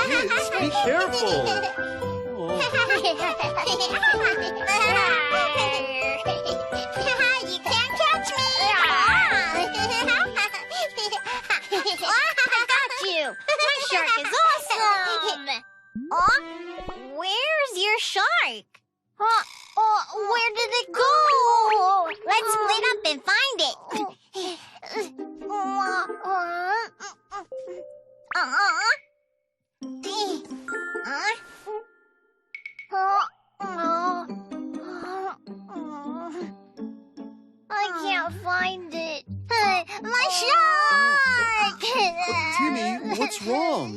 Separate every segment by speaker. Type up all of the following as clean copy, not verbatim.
Speaker 1: Kids, be careful.
Speaker 2: You can't catch me. I got you. My shark is awesome. Where's your shark? Where did it go? Let's split up and find it. I can't find it. My shark!
Speaker 1: Timmy, what's wrong?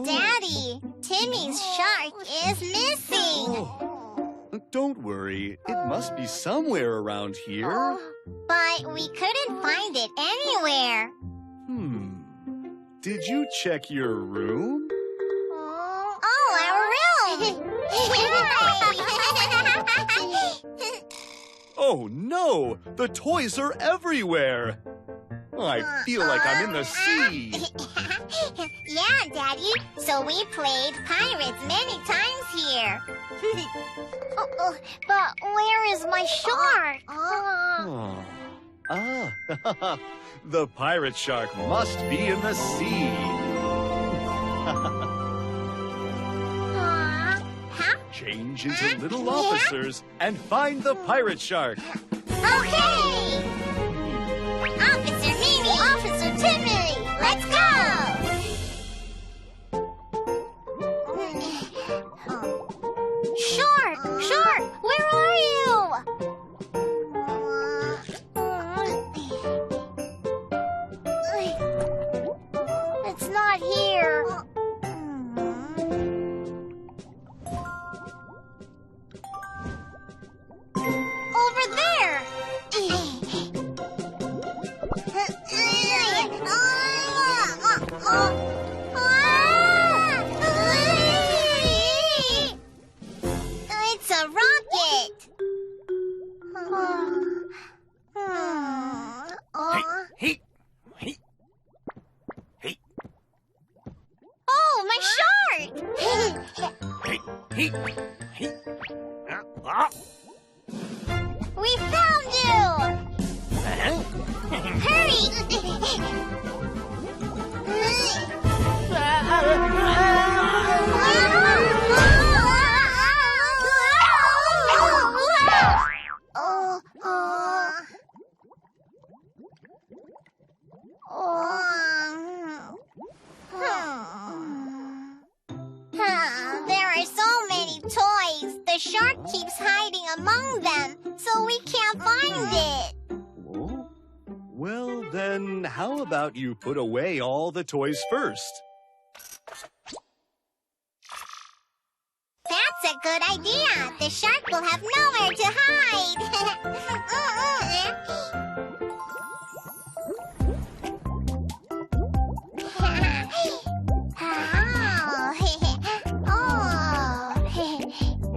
Speaker 2: Daddy, Timmy's shark is missing.
Speaker 1: Oh, don't worry. It must be somewhere around here.
Speaker 2: But we couldn't find it anywhere.
Speaker 1: Did you check your room?
Speaker 2: Our room!
Speaker 1: Oh, no! The toys are everywhere! I feel like I'm in the sea.
Speaker 2: Yeah, Daddy. So we played pirates many times here. But where is my shark?
Speaker 1: The pirate shark must be in the sea. Change into little officers and find the pirate shark.
Speaker 2: Okay! Officer Mimi! Officer Timmy! Let's go! Shark! Shark! Where are you? It's not here. Over there! It's a rocket!
Speaker 1: Hey!
Speaker 2: Oh, my shark! We found you! Hurry! There are so many toys. The shark keeps hiding among them, so we can't find it.
Speaker 1: Oh? Well, then, how about you put away all the toys first?
Speaker 2: That's a good idea. The shark will have nowhere to hide.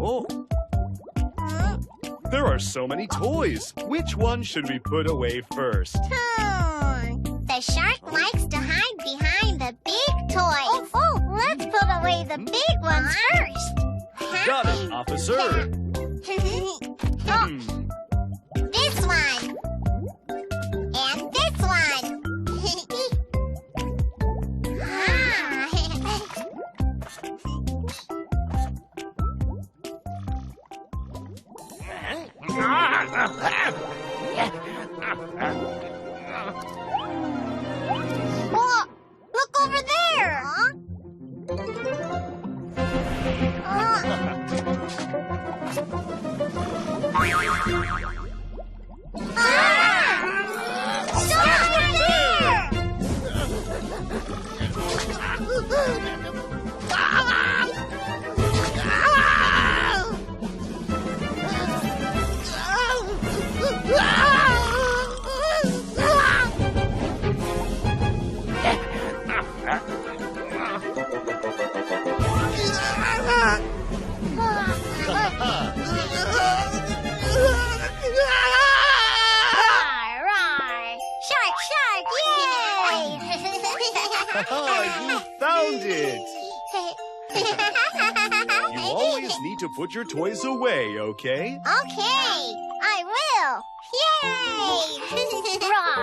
Speaker 1: Oh. There are so many toys. Which one should we put away first?
Speaker 2: The shark likes to hide behind the big toys. Let's put away the big ones first.
Speaker 1: Got it, officer.
Speaker 2: This one. And this one. Oh, look over there. Roar! Shark, shark, yay!
Speaker 1: You found it! You always need to put your toys away, okay?
Speaker 2: Okay, I will. Yay! Roar,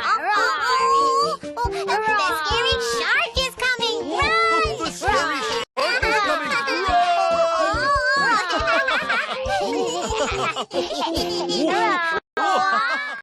Speaker 2: roar!